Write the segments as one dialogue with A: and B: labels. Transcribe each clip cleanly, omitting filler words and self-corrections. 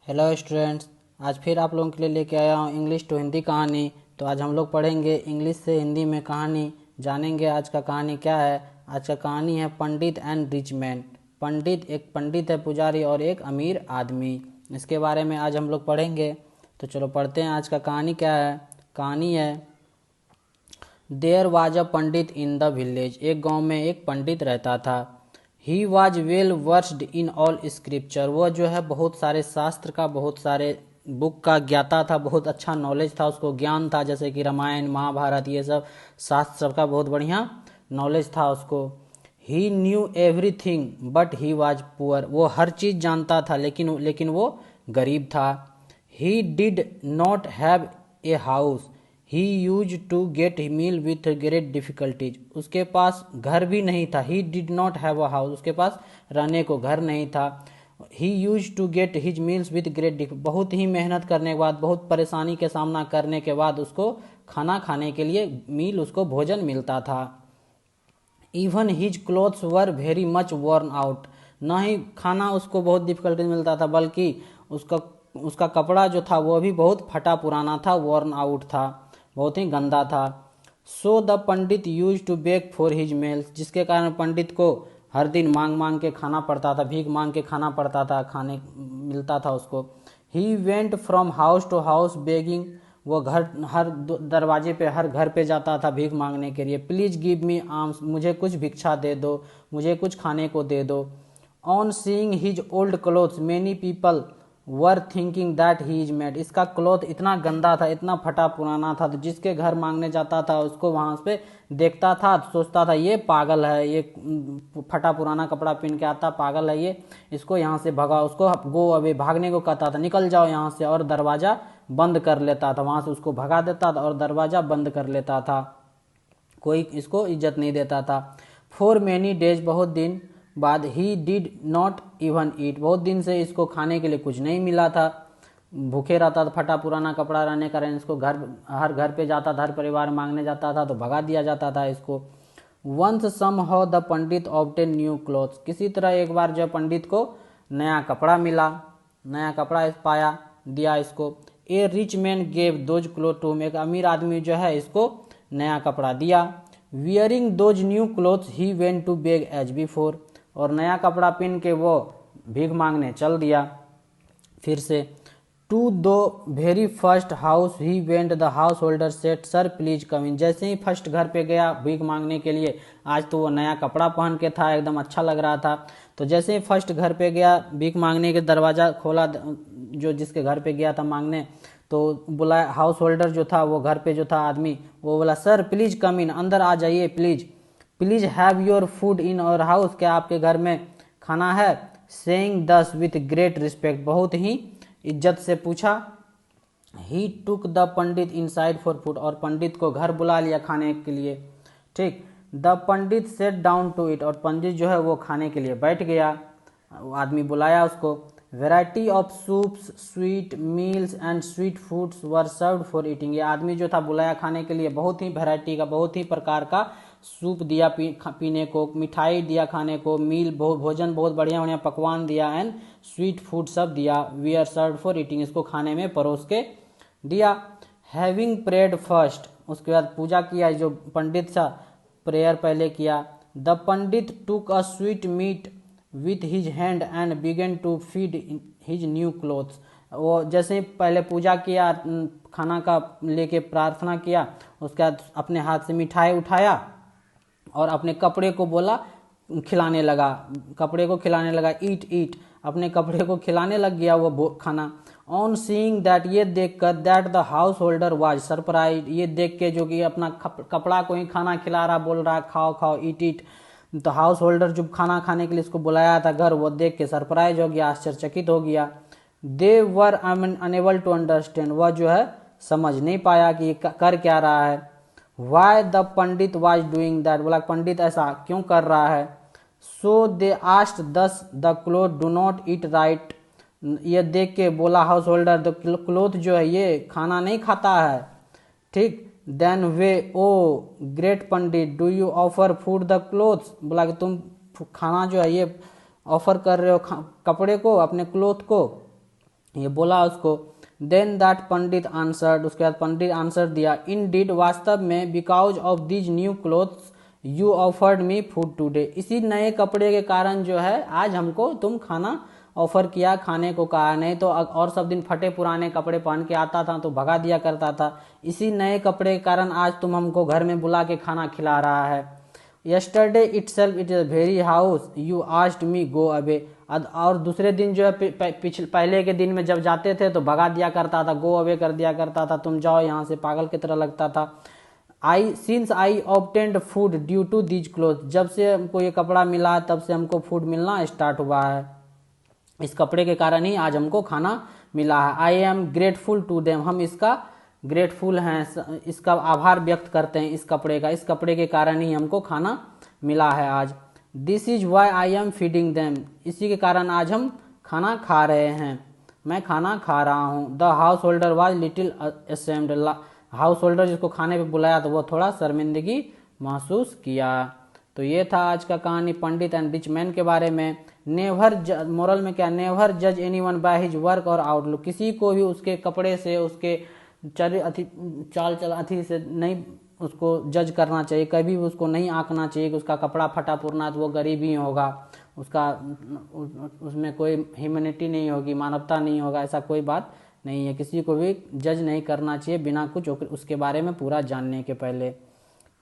A: Hello students. आज फिर आप लोगों के लिए लेके आया हूँ इंग्लिश टू हिंदी कहानी। तो आज हम लोग पढ़ेंगे इंग्लिश से हिंदी में कहानी, जानेंगे आज का कहानी क्या है। आज का कहानी है पंडित एंड रिच मैन। एक पंडित है, पुजारी, और एक अमीर आदमी। इसके बारे में आज हम लोग पढ़ेंगे। तो चलो पढ़ते हैं आज का कहानी क्या है। कहानी है, there was a pandit in the village. एक गांव में एक पंडित रहता था। He was well versed in all scripture. वह जो है बहुत सारे शास्त्र का, बहुत सारे बुक का ज्ञाता था, बहुत अच्छा नॉलेज था, उसको ज्ञान था, जैसे कि रामायण महाभारत ये सब शास्त्र सबका बहुत बढ़िया नॉलेज था उसको। He knew everything but he was poor. वो हर चीज़ जानता था लेकिन वो गरीब था। He did not have a house. He used to get meal with great difficulties. उसके पास घर भी नहीं था। He did not have a house, उसके पास रहने को घर नहीं था। He used to get his meals with great, बहुत ही मेहनत करने के बाद, बहुत परेशानी के सामना करने के बाद उसको खाना खाने के लिए मील, उसको भोजन मिलता था। Even his clothes were very much worn out. न ही खाना उसको बहुत डिफिकल्टी मिलता था, बल्कि उसका उसका कपड़ा जो था वो भी बहुत फटा पुराना था, वर्न आउट था, बहुत ही गंदा था। So the pandit use to bake for his meals, जिसके कारण पंडित को हर दिन मांग मांग के खाना पड़ता था, भीख मांग के खाना पड़ता था, खाने मिलता था उसको। He went from house to house begging. वो हर दरवाजे पे, हर घर पे जाता था भीख मांगने के लिए। प्लीज गिव मी आर्म्स, मुझे कुछ भिक्षा दे दो, मुझे कुछ खाने को दे दो। On seeing his old clothes many people were thinking that he is mad. इसका क्लॉथ इतना गंदा था, इतना फटा पुराना था, तो जिसके घर मांगने जाता था उसको वहां पे देखता था, सोचता था ये पागल है, ये फटा पुराना कपड़ा पहन के आता, पागल है ये, इसको यहाँ से भगा, उसको गो अवे, भागने को कहता था, निकल जाओ यहाँ से, और दरवाजा बंद कर लेता था, वहां से उसको भगा देता था और दरवाजा बंद कर लेता था। कोई इसको इज्जत नहीं देता था। फॉर मैनी डेज, बहुत दिन बाद, ही डिड नॉट इवन ईट, बहुत दिन से इसको खाने के लिए कुछ नहीं मिला था, भूखे रहता था, फटा पुराना कपड़ा रहने कारण इसको हर घर पे जाता था, हर परिवार मांगने जाता था तो भगा दिया जाता था इसको। Once somehow the pandit obtain new clothes, किसी तरह एक बार जो पंडित को नया कपड़ा मिला, नया कपड़ा पाया, दिया इसको। A rich man gave those cloth to, एक अमीर आदमी जो है इसको नया कपड़ा दिया। Wearing those new clothes he went to beg as before, और नया कपड़ा पहन के वो भीख मांगने चल दिया फिर से। To the very first house he went, the householder said sir please come in. जैसे ही फर्स्ट घर पे गया भीख मांगने के लिए, आज तो वो नया कपड़ा पहन के था, एकदम अच्छा लग रहा था, तो जैसे ही फर्स्ट घर पे गया भीख मांगने के दरवाजा खोला, जो जिसके घर पे गया था मांगने, तो बुलाया हाउस होल्डर जो था, वो घर पे जो था आदमी, वो बोला सर प्लीज कम इन, अंदर आ जाइए please. Please have your food in our house, क्या आपके घर में खाना है। सेइंग दस विथ ग्रेट रिस्पेक्ट, बहुत ही इज्जत से पूछा। He took the pandit inside for food, और पंडित को घर बुला लिया खाने के लिए। ठीक, the pandit sat down to eat, और पंडित जो है वो खाने के लिए बैठ गया, आदमी बुलाया उसको। Variety of soups, sweet meals and sweet foods were served for eating. ये आदमी जो था बुलाया खाने के लिए, बहुत ही वैरायटी का, बहुत ही प्रकार का सूप दिया पीने को, मिठाई दिया खाने को, भोजन बहुत बढ़िया बढ़िया पकवान दिया, एंड स्वीट फूड सब दिया। We are serve for eating, इसको खाने में परोस के दिया। हैविंग प्रेड फर्स्ट, उसके बाद पूजा किया, जो पंडित था प्रेयर पहले किया। The pandit took a sweet meat with his hand and began to feed his new clothes. वो जैसे ही पहले पूजा किया, खाना का लेके प्रार्थना किया, उसके बाद अपने हाथ से मिठाई उठाया और अपने कपड़े को बोला, खिलाने लगा, कपड़े को खिलाने लगा, ईट ईट, अपने कपड़े को खिलाने लग गया वो खाना। ऑन सीइंग दैट, ये देखकर, that the house holder was surprise, ये देख के जो कि अपना कपड़ा को ही खाना खिला रहा, बोल रहा खाओ खाओ ईट ईट, तो हाउस होल्डर जो खाना खाने के लिए इसको बुलाया था घर, वो देख के सरप्राइज हो गया, आश्चर्यचकित हो गया। दे वर अनेबल टू अंडरस्टैंड, वह जो है समझ नहीं पाया कि कर क्या रहा है। Why the Pandit was doing that, बोला पंडित ऐसा क्यों कर रहा है। सो दे आस्ट दस the cloth do not eat right, ये देख के बोला हाउस होल्डर, द क्लोथ जो है ये खाना नहीं खाता है। ठीक, then they, O great pandit, do you offer food the clothes, बोला कि तुम खाना जो है ये ऑफर कर रहे हो कपड़े को, अपने क्लोथ को। ये बोला उसको। देन दैट पंडित आंसर्ड, उसके बाद पंडित आंसर दिया, इन डीड, वास्तव में, because of these new clothes you offered me food today, इसी नए कपड़े के कारण जो है आज हमको तुम खाना ऑफर किया, खाने को कहा। नहीं तो और सब दिन फटे पुराने कपड़े पहन के आता था तो भगा दिया करता था, इसी नए कपड़े के कारण आज तुम हमको घर में बुला के खाना खिला रहा है। Yesterday itself it is very house you asked me go away, और दूसरे दिन जो है पहले के दिन में जब जाते थे तो भगा दिया करता था, गो अवे कर दिया करता था, तुम जाओ यहाँ से, पागल की तरह लगता था। I obtained food due to these cloth, जब से हमको ये कपड़ा मिला तब से हमको फूड मिलना स्टार्ट हुआ है, इस कपड़े के कारण ही आज हमको खाना मिला है। I am grateful to them, हम इसका ग्रेटफुल हैं, इसका आभार व्यक्त करते हैं इस कपड़े का, इस कपड़े के कारण ही हमको खाना मिला है आज। This is why I am feeding them, इसी के कारण आज हम खाना खा रहे हैं, मैं खाना खा रहा हूँ। The house holder was little ashamed, house holder जिसको खाने पे बुलाया तो वो थोड़ा शर्मिंदगी महसूस किया। तो ये था आज का कहानी पंडित एंड रिच मैन के बारे में। नेवर, मोरल में क्या, नेवर जज एनीवन बाय हिज वर्क और आउटलुक, किसी को भी उसके कपड़े से, उसके चाल चल से नहीं उसको जज करना चाहिए, कभी भी उसको नहीं आंकना चाहिए कि उसका कपड़ा फटा पुरना तो वो गरीब ही होगा, उसका उसमें कोई ह्यूमैनिटी नहीं होगी, मानवता नहीं होगा, ऐसा कोई बात नहीं है। किसी को भी जज नहीं करना चाहिए बिना कुछ उसके बारे में पूरा जानने के पहले।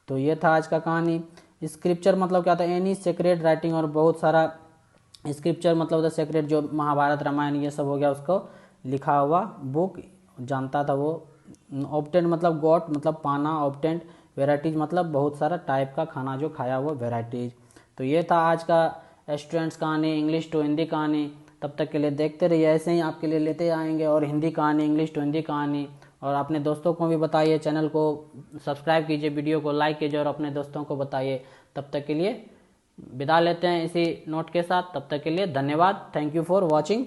A: तो ये था आज का कहानी। स्क्रिप्चर मतलब क्या था, एनी सेक्रेट राइटिंग, और बहुत सारा स्क्रिप्चर मतलब होता सेक्रेट, जो महाभारत रामायण ये सब हो गया, उसको लिखा हुआ बुक जानता था वो। ऑब्टेंट मतलब गॉट मतलब पाना, ऑब्टेंट वेराइटीज़ मतलब बहुत सारा टाइप का खाना जो खाया हुआ वेराइटीज़। तो ये था आज का स्टूडेंट्स कहानी, इंग्लिश टू हिंदी कहानी। तब तक के लिए देखते रहिए, ऐसे ही आपके लिए लेते आएंगे और हिंदी कहानी, इंग्लिश टू हिंदी कहानी। और अपने दोस्तों को भी बताइए, चैनल को सब्सक्राइब कीजिए, वीडियो को लाइक कीजिए और अपने दोस्तों को बताइए। तब तक के लिए विदा लेते हैं इसी नोट के साथ, तब तक के लिए धन्यवाद। Thank you for watching.